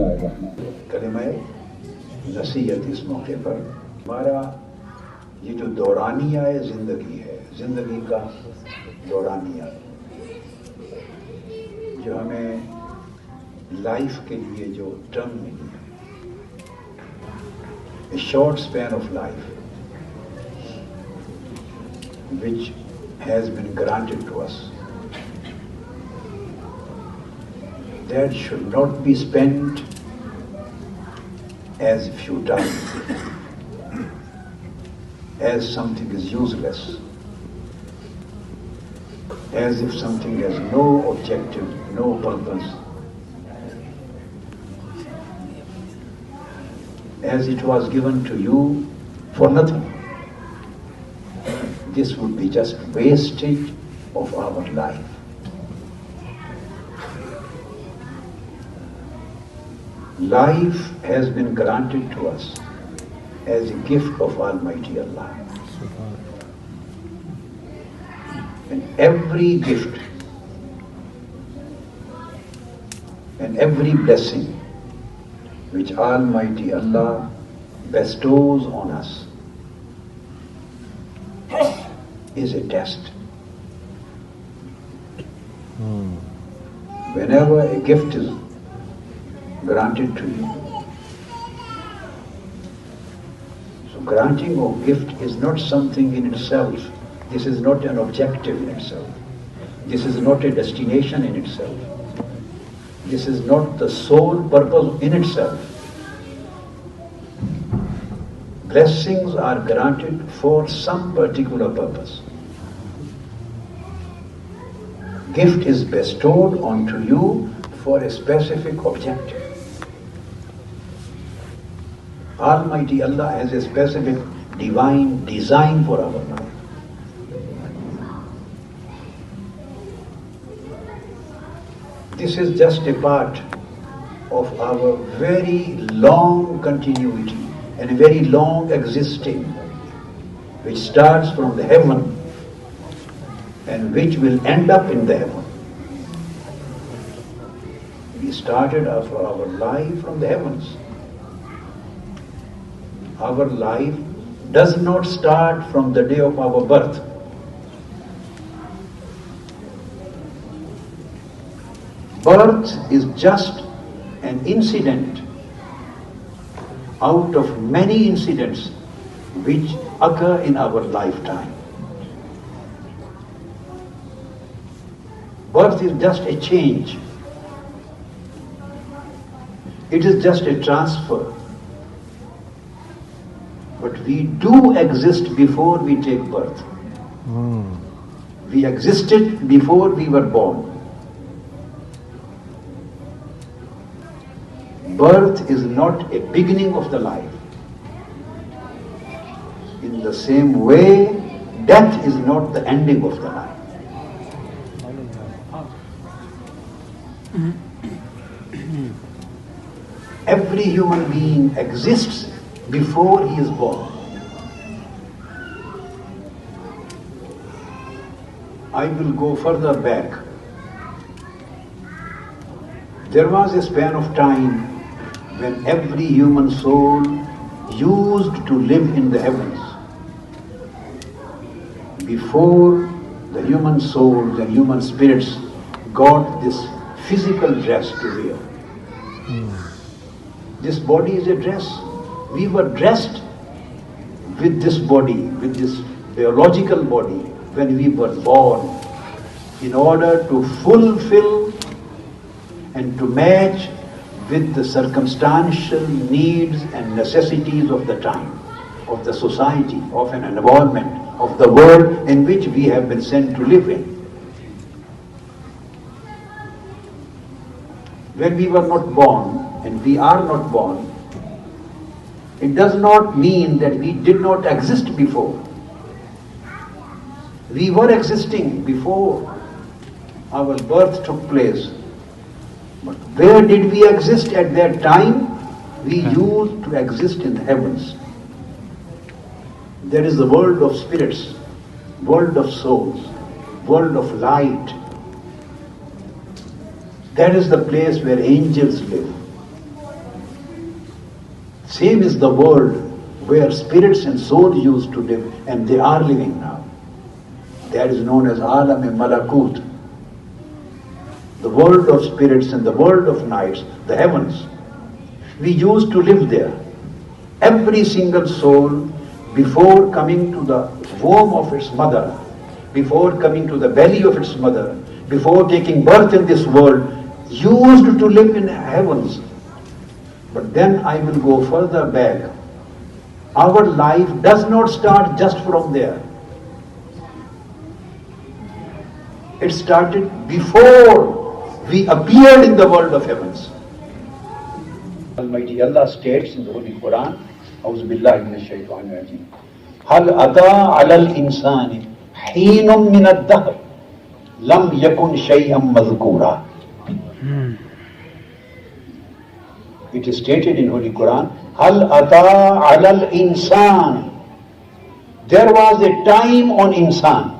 कलिमा नसीहत इस मौके पर हमारा ये जो दौरानिया है, ज़िंदगी का दौरानिया जो हमें लाइफ के लिए जो टर्म मिली है, a short span of life which has been granted to us, that should not be spent as futile, as something is useless, as if something has no objective, no purpose, as it was given to you for nothing. This would be just wastage of our life. Life has been granted to us as a gift of Almighty Allah. And every gift and every blessing which Almighty Allah bestows on us is a test. Whenever a gift is granted to you, so granting of gift is not something in itself. This is not an objective in itself. This is not a destination in itself. This is not the sole purpose in itself. Blessings are granted for some particular purpose. Gift is bestowed onto you for a specific objective. Almighty Allah has a specific divine design for our life. This is just a part of our very long continuity and a very long existing, which starts from the heaven and which will end up in the heaven. We started our life from the heavens. Our life does not start from the day of our birth. Birth is just an incident out of many incidents which occur in our lifetime. Birth is just a change. It is just a transfer. But we do exist before we take birth. We existed before we were born. Birth is not a beginning of the life. In the same way, death is not the ending of the life. Every human being exists before he is born. I will go further back. There was a span of time when every human soul used to live in the heavens. Before the human souls and human spirits got this physical dress to wear. This body is a dress. We were dressed with this body, with this biological body, when we were born, in order to fulfill and to match with the circumstantial needs and necessities of the time, of the society, of an environment, of the world in which we have been sent to live in. When we were not born, and we are not born, it does not mean that we did not exist before. We were existing before our birth took place. But where did we exist at that time? We used to exist in the heavens. There is the world of spirits, world of souls, world of light. That is the place where angels live. Same is the world where spirits and souls used to live, and they are living now. That is known as Alam-e-Malakut. The world of spirits and the world of nights, the heavens. We used to live there. Every single soul, before coming to the womb of its mother, before coming to the belly of its mother, before taking birth in this world, used to live in heavens. But then I will go further back. Our life does not start just from there. It started before we appeared in the world of heavens. Almighty Allah states in the Holy Quran, A'udhu billahi minash shaitanir rajeem, Hal ata alal insani heenum min ad-dahr lam yakun shay'an madhkura. It is stated in Holy Quran, Hal ata alal insan. There was a time on insan.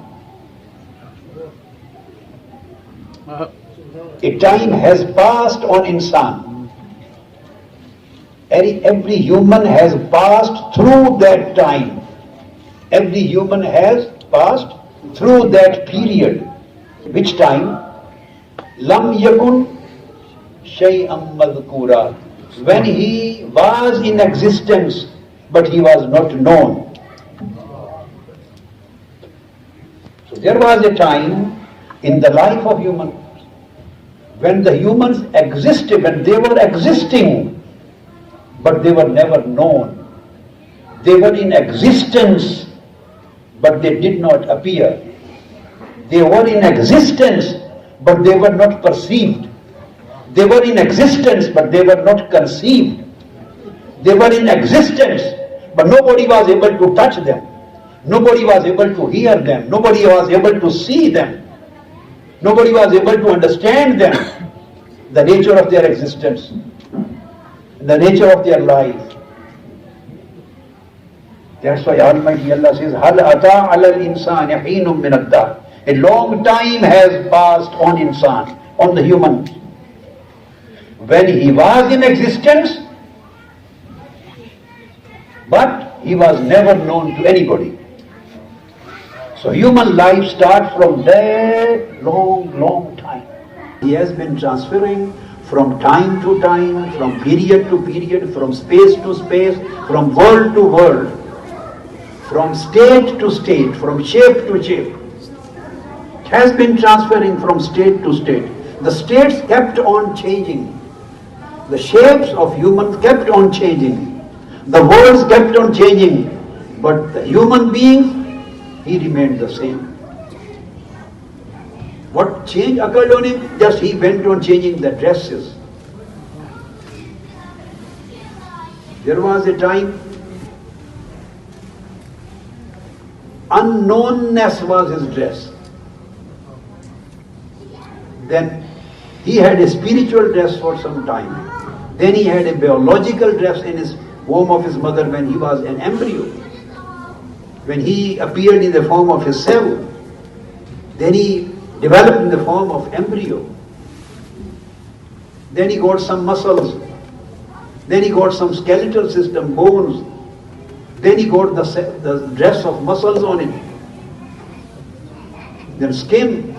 A time has passed on insan. Every human has passed through that time. Every human has passed through that period. Which time? Lam yakun shay'an madhkura. When he was in existence, but he was not known. So there was a time in the life of humans when the humans existed, when they were existing, but they were never known. They were in existence, but they did not appear. They were in existence, but they were not perceived. They were in existence, but they were not conceived. They were in existence, but nobody was able to touch them. Nobody was able to hear them. Nobody was able to see them. Nobody was able to understand them, the nature of their existence, the nature of their life. That's why Almighty Allah says, Hal ata alal insani heenum min ad-dahr. A long time has passed on insan, on the human. When he was in existence, but he was never known to anybody. So human life starts from that long time. He has been transferring from time to time, from period to period, from space to space, from world to world, from state to state, from shape to shape. It has been transferring from state to state. The states kept on changing. The shapes of humans kept on changing. The worlds kept on changing. But the human being, he remained the same. What change occurred on him? Just he went on changing the dresses. There was a time, unknownness was his dress. Then he had a spiritual dress for some time. Then he had a biological dress in his womb of his mother when he was an embryo. When he appeared in the form of his cell, then he developed in the form of embryo. Then he got some muscles. Then he got some skeletal system, bones. Then he got the dress of muscles on it. Then skin.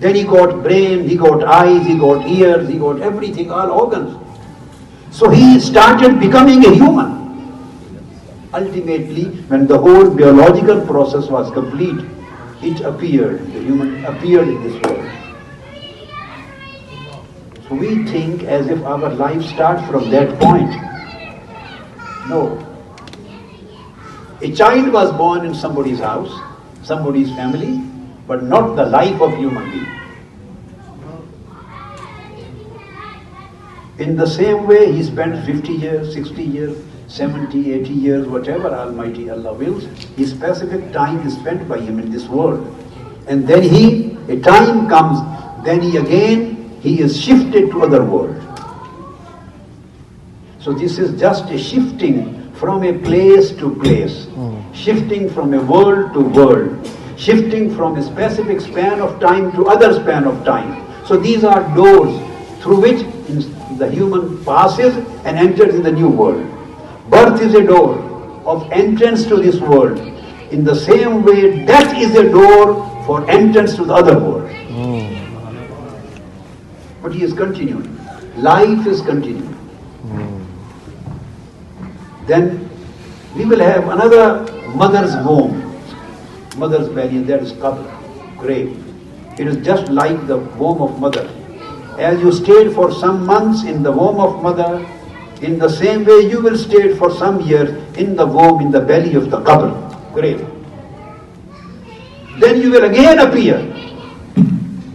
Then he got brain, he got eyes, he got ears, he got everything, all organs. So he started becoming a human. Ultimately, when the whole biological process was complete, it appeared, the human appeared in this world. So we think as if our life starts from that point. No. A child was born in somebody's house, somebody's family, but not the life of human being. In the same way, he spent 50 years, 60 years, 70, 80 years, whatever Almighty Allah wills, his specific time is spent by him in this world. And then a time comes, then he is shifted to other world. So this is just a shifting from a place to place, shifting from a world to world, shifting from a specific span of time to other span of time. So these are doors through which the human passes and enters in the new world. birth is a door of entrance to this world. In the same way, death is a door for entrance to the other world. But he is continuing. Life is continuing. Then we will have another mother's womb, mother's belly, and that is qabr, grave. It is just like the womb of mother. As you stayed for some months in the womb of mother, in the same way you will stay for some years in the womb, in the belly of the qabr, grave. Then you will again appear.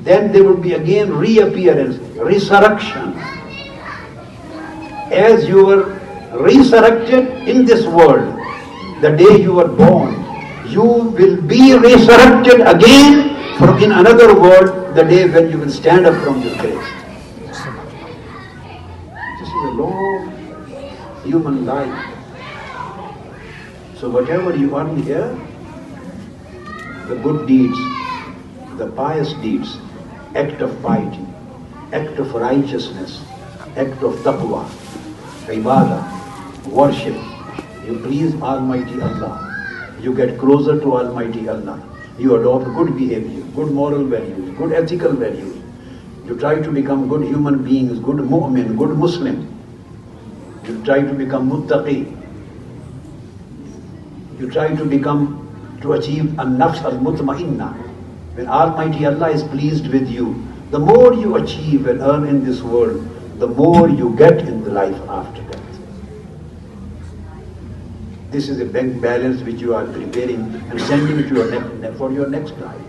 Then there will be again reappearance, resurrection. As you were resurrected in this world, the day you were born, you will be resurrected again from in another world, the day when you will stand up from your grave. This is a long human life. So whatever you earn here, the good deeds, the pious deeds, act of piety, act of righteousness, act of taqwa, ibadah, worship, you please Almighty Allah. You get closer to Almighty Allah. You adopt good behavior, good moral values, good ethical values. You try to become good human beings, good mu'min, good Muslim. You try to become muttaqi. You try to achieve an-nafs al-mutma'inna. When Almighty Allah is pleased with you, the more you achieve and earn in this world, the more you get in the life after death. This is a bank balance which you are preparing and sending to your for your next life.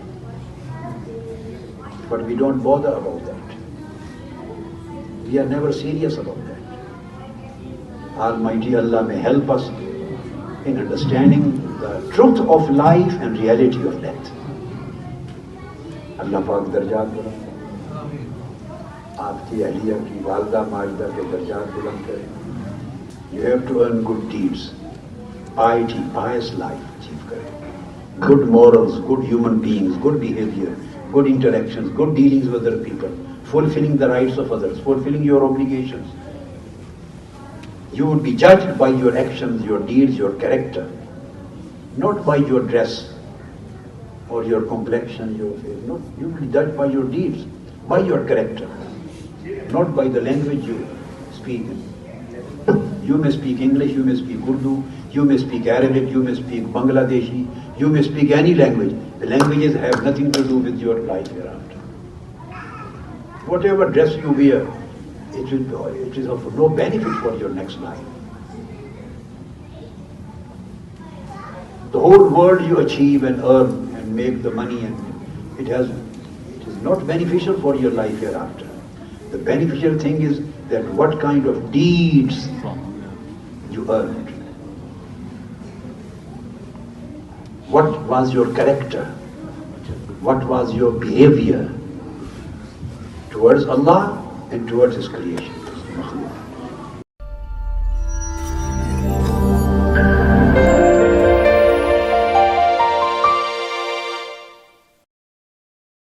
But we don't bother about that. We are never serious about that. Almighty Allah may help us in understanding the truth of life and reality of death. Allah पाक दर्जात बुलंद करे, आपकी अहलिया की वालदा Mazda के दर्जात बुलंद करे. You have to earn good deeds, piety, pious life achieve करे. Good morals, good human beings, good behavior, good interactions, good dealings with other people, fulfilling the rights of others, fulfilling your obligations. You would be judged by your actions, your deeds, your character, not by your dress or your complexion, your face. No, you will be judged by your deeds, by your character, not by the language you speak. You may speak English, you may speak Urdu, you may speak Arabic, you may speak Bangladeshi, you may speak any language. The languages have nothing to do with your life hereafter. Whatever dress you wear, it is of no benefit for your next life. The whole world you achieve and earn and make the money, and it is not beneficial for your life hereafter. The beneficial thing is that what kind of deeds you earned. What was your character? What was your behavior towards Allah and towards His creation?